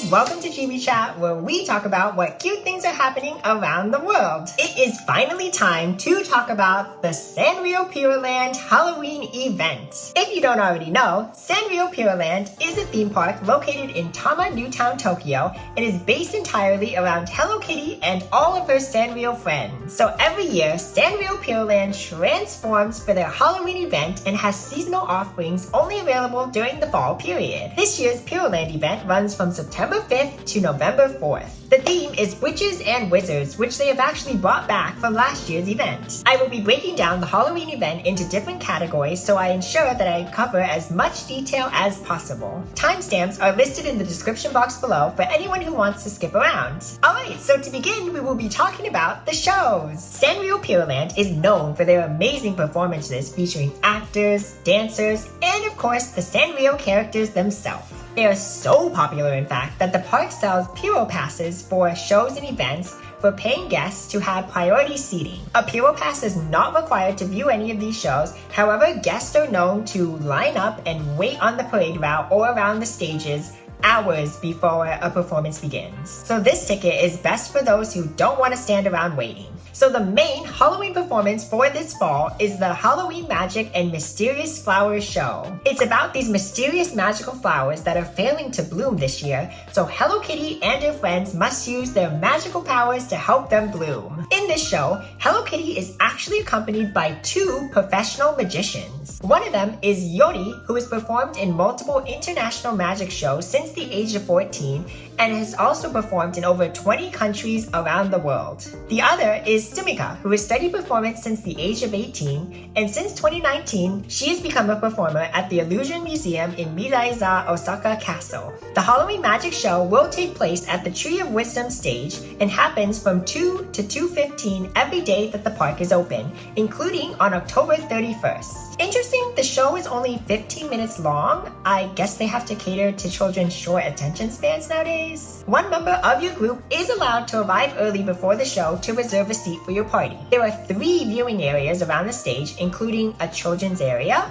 Welcome to Chibi Chat, where we talk about what cute things are happening around the world. It is finally time to talk about the Sanrio Puroland Halloween event. If you don't already know, Sanrio Puroland is a theme park located in Tama, Newtown, Tokyo. It is based entirely around Hello Kitty and all of her Sanrio friends. So every year, Sanrio Puroland transforms for their Halloween event and has seasonal offerings only available during the fall period. This year's Puroland event runs from September 5th to November 4th. The theme is witches and wizards, which they have actually brought back from last year's event. I will be breaking down the Halloween event into different categories, so I ensure that I cover as much detail as possible. Timestamps are listed in the description box below for anyone who wants to skip around. Alright, so to begin, we will be talking about the shows. Sanrio Puroland is known for their amazing performances featuring actors, dancers, and of course the Sanrio characters themselves. They are so popular, in fact, that the park sells Puro passes for shows and events for paying guests to have priority seating. A Puro pass is not required to view any of these shows. However, guests are known to line up and wait on the parade route or around the stages hours before a performance begins. So this ticket is best for those who don't want to stand around waiting. So the main Halloween performance for this fall is the Halloween Magic and Mysterious Flowers show. It's about these mysterious magical flowers that are failing to bloom this year, so Hello Kitty and her friends must use their magical powers to help them bloom. In this show, Hello Kitty is actually accompanied by two professional magicians. One of them is Yori, who has performed in multiple international magic shows since the age of 14 and has also performed in over 20 countries around the world. The other is Sumika, who has studied performance since the age of 18, and since 2019, she has become a performer at the Illusion Museum in Miraiza, Osaka Castle. The Halloween Magic Show will take place at the Tree of Wisdom stage and happens from 2 to 2:15 every day that the park is open, including on October 31st. Interesting, the show is only 15 minutes long. I guess they have to cater to children's short attention spans nowadays. One member of your group is allowed to arrive early before the show to reserve a seat for your party. There are 3 viewing areas around the stage, including a children's area,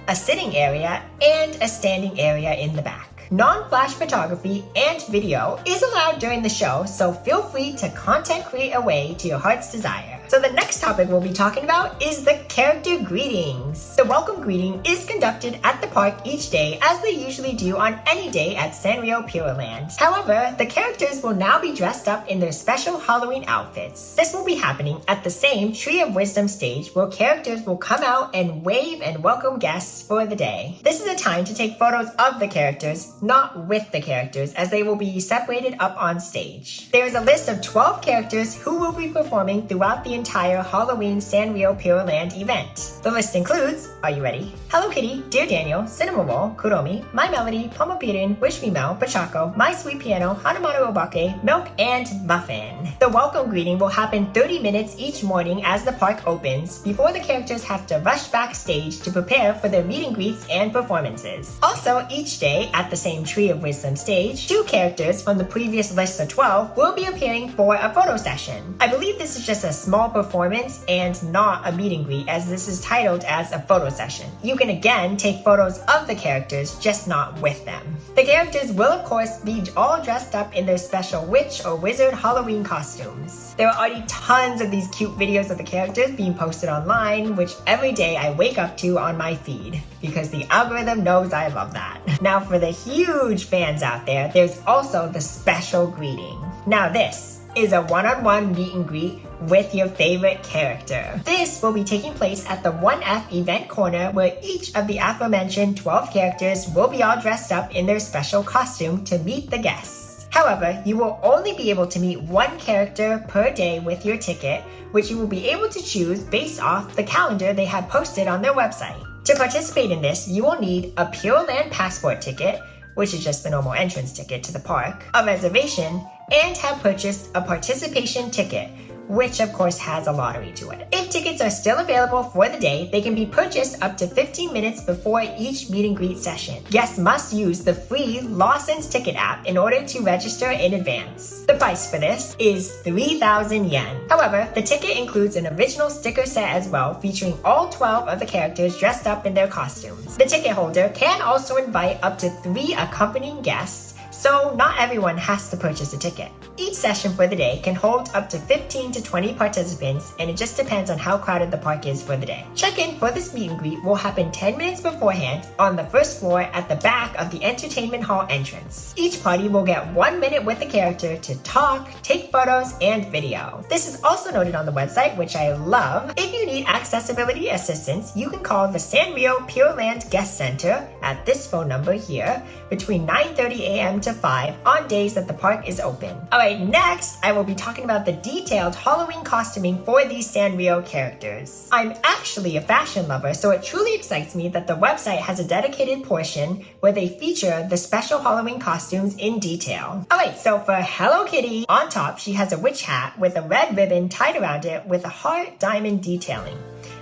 a sitting area, and a standing area in the back. Non-flash photography and video is allowed during the show, so feel free to content create away to your heart's desire. So the next topic we'll be talking about is the character greetings. The welcome greeting is conducted at the park each day, as they usually do on any day at Sanrio Puroland. However, the characters will now be dressed up in their special Halloween outfits. This will be happening at the same Tree of Wisdom stage, where characters will come out and wave and welcome guests for the day. This is a time to take photos of the characters, not with the characters, as they will be separated up on stage. There is a list of 12 characters who will be performing throughout the entire Halloween Sanrio Puroland event. The list includes, are you ready? Hello Kitty, Dear Daniel, Cinnamon Roll, Kuromi, My Melody, Pomapirin, Wish Me Mel, Pachaco, My Sweet Piano, Hanamaru Obake, Milk, and Muffin. The welcome greeting will happen 30 minutes each morning as the park opens, before the characters have to rush backstage to prepare for their meet and greets and performances. Also, each day at the same Tree of Wisdom stage, 2 characters from the previous list of 12 will be appearing for a photo session. I believe this is just a small performance and not a meet and greet, as this is titled as a photo session. You can again take photos of the characters, just not with them. The characters will of course be all dressed up in their special witch or wizard Halloween costumes. There are already tons of these cute videos of the characters being posted online, which every day I wake up to on my feed, because the algorithm knows I love that. Now for the huge fans out there, there's also the special greeting. Now this is a one-on-one meet and greet with your favorite character. This will be taking place at the 1F event corner, where each of the aforementioned 12 characters will be all dressed up in their special costume to meet the guests. However, you will only be able to meet one character per day with your ticket, which you will be able to choose based off the calendar they have posted on their website. To participate in this, you will need a Puroland passport ticket, which is just the normal entrance ticket to the park, a reservation, and have purchased a participation ticket, which of course has a lottery to it. If tickets are still available for the day, they can be purchased up to 15 minutes before each meet and greet session. Guests must use the free Lawson's Ticket app in order to register in advance. The price for this is 3,000 yen. However, the ticket includes an original sticker set as well, featuring all 12 of the characters dressed up in their costumes. The ticket holder can also invite up to 3 accompanying guests, so not everyone has to purchase a ticket. Each session for the day can hold up to 15 to 20 participants, and it just depends on how crowded the park is for the day. Check-in for this meet and greet will happen 10 minutes beforehand on the first floor at the back of the entertainment hall entrance. Each party will get 1 minute with the character to talk, take photos, and video. This is also noted on the website, which I love. If you need accessibility assistance, you can call the Sanrio Puroland Guest Center at this phone number here between 9:30 a.m. to 5 on days that the park is open. Alright, next I will be talking about the detailed Halloween costuming for these Sanrio characters. I'm actually a fashion lover, so it truly excites me that the website has a dedicated portion where they feature the special Halloween costumes in detail. Alright, so for Hello Kitty, on top she has a witch hat with a red ribbon tied around it with a heart diamond detailing.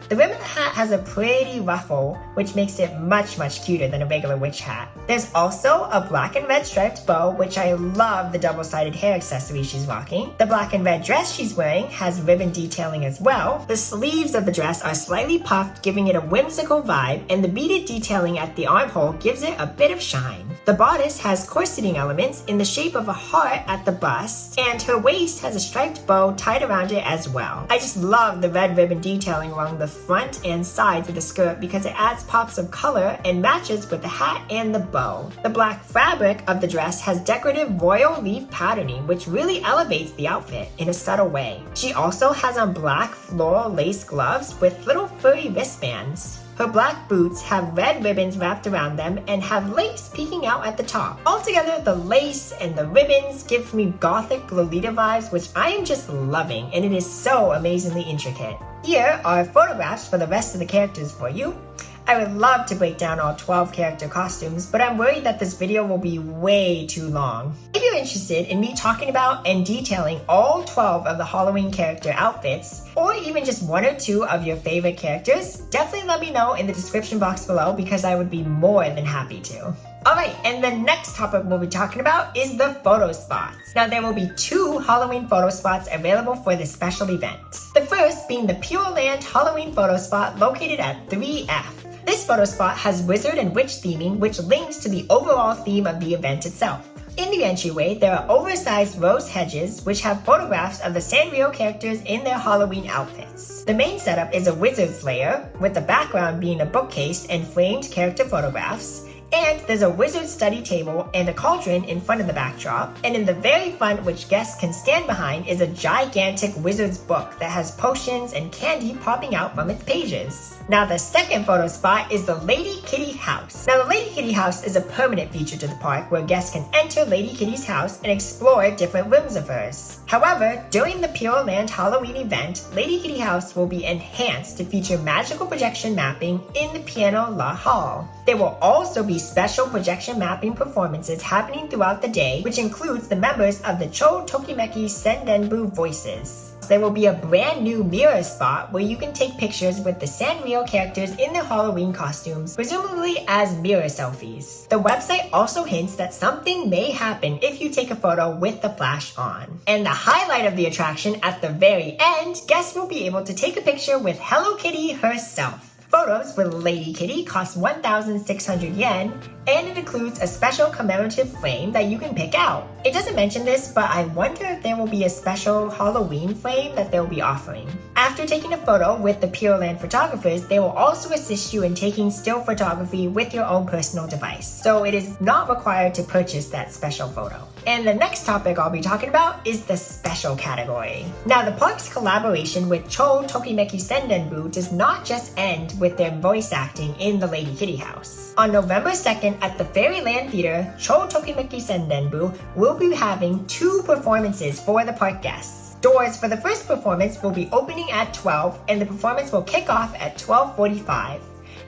The ribbon hat has a pretty ruffle, which makes it much cuter than a regular witch hat. There's also a black and red striped bow, which I love the double-sided hair accessory she's rocking. The black and red dress she's wearing has ribbon detailing as well. The sleeves of the dress are slightly puffed, giving it a whimsical vibe, and the beaded detailing at the armhole gives it a bit of shine. The bodice has corseting elements in the shape of a heart at the bust, and her waist has a striped bow tied around it as well. I just love the red ribbon detailing along the front and sides of the skirt because it adds pops of color and matches with the hat and the bow. The black fabric of the dress has decorative royal leaf patterning, which really elevates the outfit in a subtle way. She also has on black floral lace gloves with little furry wristbands. Her black boots have red ribbons wrapped around them and have lace peeking out at the top. Altogether, the lace and the ribbons give me gothic Lolita vibes, which I am just loving, and it is so amazingly intricate. Here are photographs for the rest of the characters for you. I would love to break down all 12 character costumes, but I'm worried that this video will be way too long. If you're interested in me talking about and detailing all 12 of the Halloween character outfits, or even just 1 or 2 of your favorite characters, definitely let me know in the description box below because I would be more than happy to. Alright, and the next topic we'll be talking about is the photo spots. Now there will be 2 Halloween photo spots available for this special event. The first being the Puroland Halloween photo spot located at 3F. This photo spot has wizard and witch theming, which links to the overall theme of the event itself. In the entryway, there are oversized rose hedges which have photographs of the Sanrio characters in their Halloween outfits. The main setup is a wizard's lair, with the background being a bookcase and framed character photographs. And there's a wizard study table and a cauldron in front of the backdrop. And in the very front, which guests can stand behind, is a gigantic wizard's book that has potions and candy popping out from its pages. Now the second photo spot is the Lady Kitty house. Now the Lady Kitty house is a permanent feature to the park where guests can enter Lady Kitty's house and explore different rooms of hers. However, during the Puroland Halloween event, Lady Kitty house will be enhanced to feature magical projection mapping in the Piano La Hall. There will also be special projection mapping performances happening throughout the day, which includes the members of the Cho Tokimeki Sendenbu voices. There will be a brand new mirror spot where you can take pictures with the Sanrio characters in their Halloween costumes, presumably as mirror selfies. The website also hints that something may happen if you take a photo with the flash on. And the highlight of the attraction, at the very end, guests will be able to take a picture with Hello Kitty herself. Photos with Lady Kitty cost 1,600 yen, and it includes a special commemorative frame that you can pick out. It doesn't mention this, but I wonder if there will be a special Halloween frame that they'll be offering. After taking a photo with the Puroland photographers, they will also assist you in taking still photography with your own personal device. So it is not required to purchase that special photo. And the next topic I'll be talking about is the special category. Now the park's collaboration with Cho Tokimeki Sendenbu does not just end with their voice acting in the Lady Kitty house. On November 2nd at the Fairyland Theater, Cho Tokimeki Sendenbu will be having 2 performances for the park guests. Doors for the first performance will be opening at 12 and the performance will kick off at 12:45.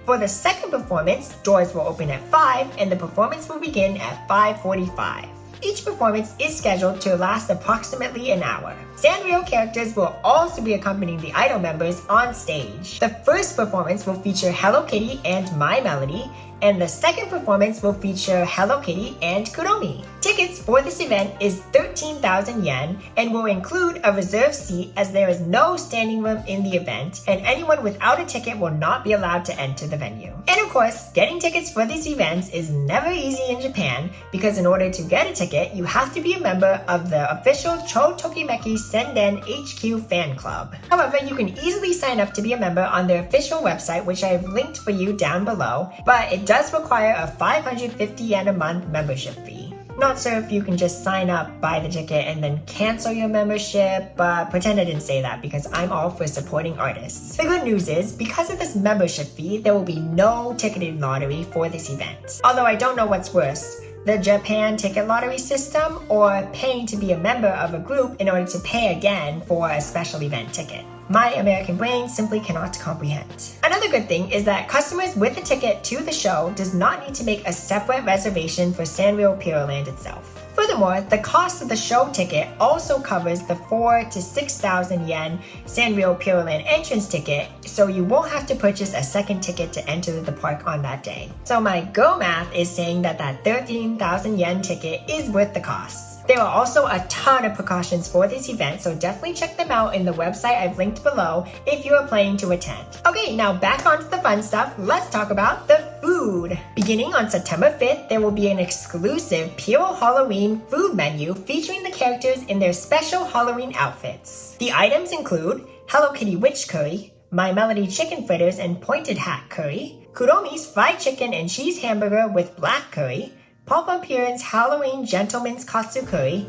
For the second performance, doors will open at 5 and the performance will begin at 5:45. Each performance is scheduled to last approximately an hour. Sanrio characters will also be accompanying the idol members on stage. The first performance will feature Hello Kitty and My Melody, and the second performance will feature Hello Kitty and Kuromi. Tickets for this event is 13,000 yen and will include a reserved seat as there is no standing room in the event, and anyone without a ticket will not be allowed to enter the venue. And of course, getting tickets for these events is never easy in Japan because in order to get a ticket, you have to be a member of the official Cho Tokimeki Senden HQ fan club. However, you can easily sign up to be a member on their official website, which I have linked for you down below, but it does require a 550 yen a month membership fee. Not sure if you can just sign up, buy the ticket, and then cancel your membership, but pretend I didn't say that because I'm all for supporting artists. The good news is, because of this membership fee, there will be no ticketed lottery for this event. Although I don't know what's worse, the Japan ticket lottery system or paying to be a member of a group in order to pay again for a special event ticket. My American brain simply cannot comprehend. Another good thing is that customers with a ticket to the show does not need to make a separate reservation for Sanrio Puroland itself. Furthermore, the cost of the show ticket also covers the 4,000 to 6,000 yen Sanrio Puroland entrance ticket, so you won't have to purchase a second ticket to enter the park on that day. So my girl math is saying that 13,000 yen ticket is worth the cost. There are also a ton of precautions for this event, so definitely check them out in the website I've linked below if you are planning to attend. Okay, now back onto the fun stuff, let's talk about the food. Beginning on September 5th, there will be an exclusive Pure Halloween food menu featuring the characters in their special Halloween outfits. The items include Hello Kitty Witch Curry, My Melody Chicken Fritters and Pointed Hat Curry, Kuromi's Fried Chicken and Cheese Hamburger with Black Curry, Pom-Pom Purin's Halloween Gentleman's Katsu Curry.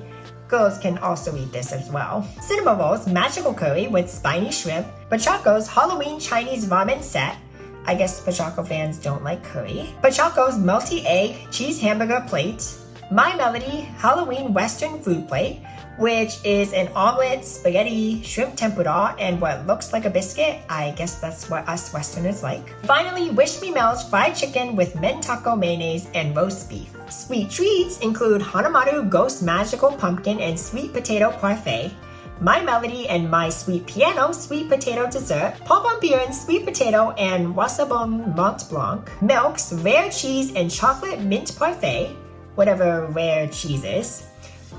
Girls can also eat this as well. Cinema Roll's Magical Curry with Spiny Shrimp. Bachaco's Halloween Chinese Ramen Set. I guess Bachaco fans don't like curry. Bachaco's Multi-Egg Cheese Hamburger Plate. My Melody Halloween Western Food Plate, which is an omelet, spaghetti, shrimp tempura, and what looks like a biscuit. I guess that's what us Westerners like. Finally, Wish Me Mel's fried chicken with Mentaco mayonnaise and roast beef. Sweet treats include Hanamaru Ghost Magical Pumpkin and Sweet Potato Parfait, My Melody and My Sweet Piano Sweet Potato Dessert, Pom-Pom Purin's Sweet Potato and Wasabon Mont Blanc, Milk's Rare Cheese and Chocolate Mint Parfait, whatever rare cheese is,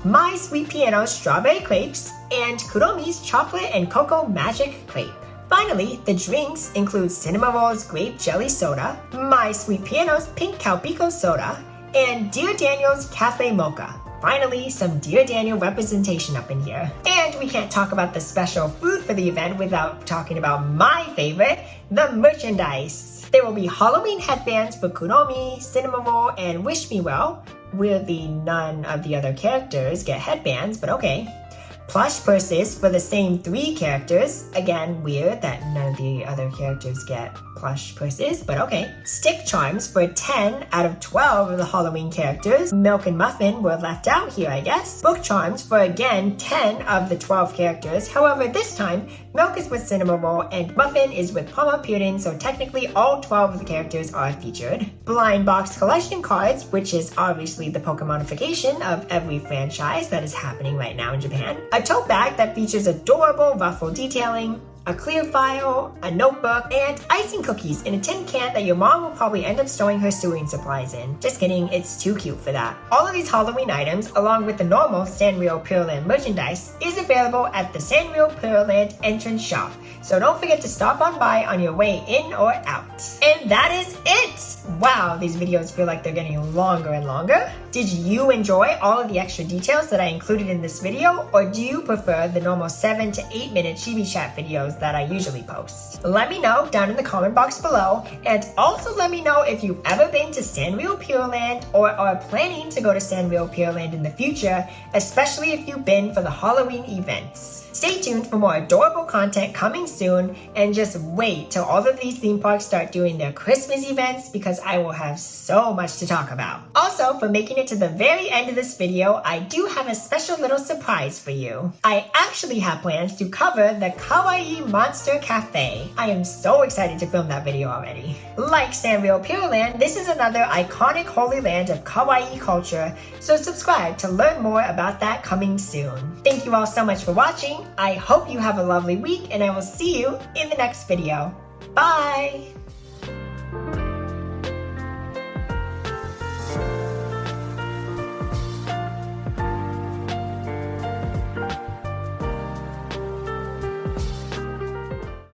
My Sweet Piano's Strawberry Crepes, and Kuromi's Chocolate and Cocoa Magic Crepe. Finally, the drinks include Cinema Roll's Grape Jelly Soda, My Sweet Piano's Pink Calpico Soda, and Dear Daniel's Cafe Mocha. Finally, some Dear Daniel representation up in here. And we can't talk about the special food for the event without talking about my favorite, the merchandise. There will be Halloween headbands for Kuromi, Cinema Roll, and Wish Me Well. Weirdly, none of the other characters get headbands, but okay. Plush purses for the same 3 characters. Again, weird that none of the other characters get plush purses, but okay. Stick charms for 10 out of 12 of the Halloween characters. Milk and Muffin were left out here, I guess. Book charms for, again, 10 of the 12 characters. However, this time, Milk is with Cinema Roll and Muffin is with Pom-Pom Purin, so technically all 12 of the characters are featured. Blind box collection cards, which is obviously the Pokemonification of every franchise that is happening right now in Japan. A tote bag that features adorable ruffle detailing, a clear file, a notebook, and icing cookies in a tin can that your mom will probably end up storing her sewing supplies in. Just kidding, it's too cute for that. All of these Halloween items, along with the normal Sanrio Puroland merchandise, is available at the Sanrio Puroland entrance shop. So don't forget to stop on by on your way in or out. And that is it! Wow, these videos feel like they're getting longer and longer. Did you enjoy all of the extra details that I included in this video, or do you prefer the normal 7 to 8 minute Chibi Chat videos that I usually post? Let me know down in the comment box below, and also let me know if you've ever been to Sanrio Puroland or are planning to go to Sanrio Puroland in the future, especially if you've been for the Halloween events. Stay tuned for more adorable content coming soon, and just wait till all of these theme parks start doing their Christmas events because I will have so much to talk about. Also, for making it to the very end of this video, I do have a special little surprise for you. I actually have plans to cover the Kawaii Monster Cafe. I am so excited to film that video already. Like Sanrio Puroland, this is another iconic holy land of kawaii culture, so subscribe to learn more about that coming soon. Thank you all so much for watching. I hope you have a lovely week, and I will see you in the next video. Bye!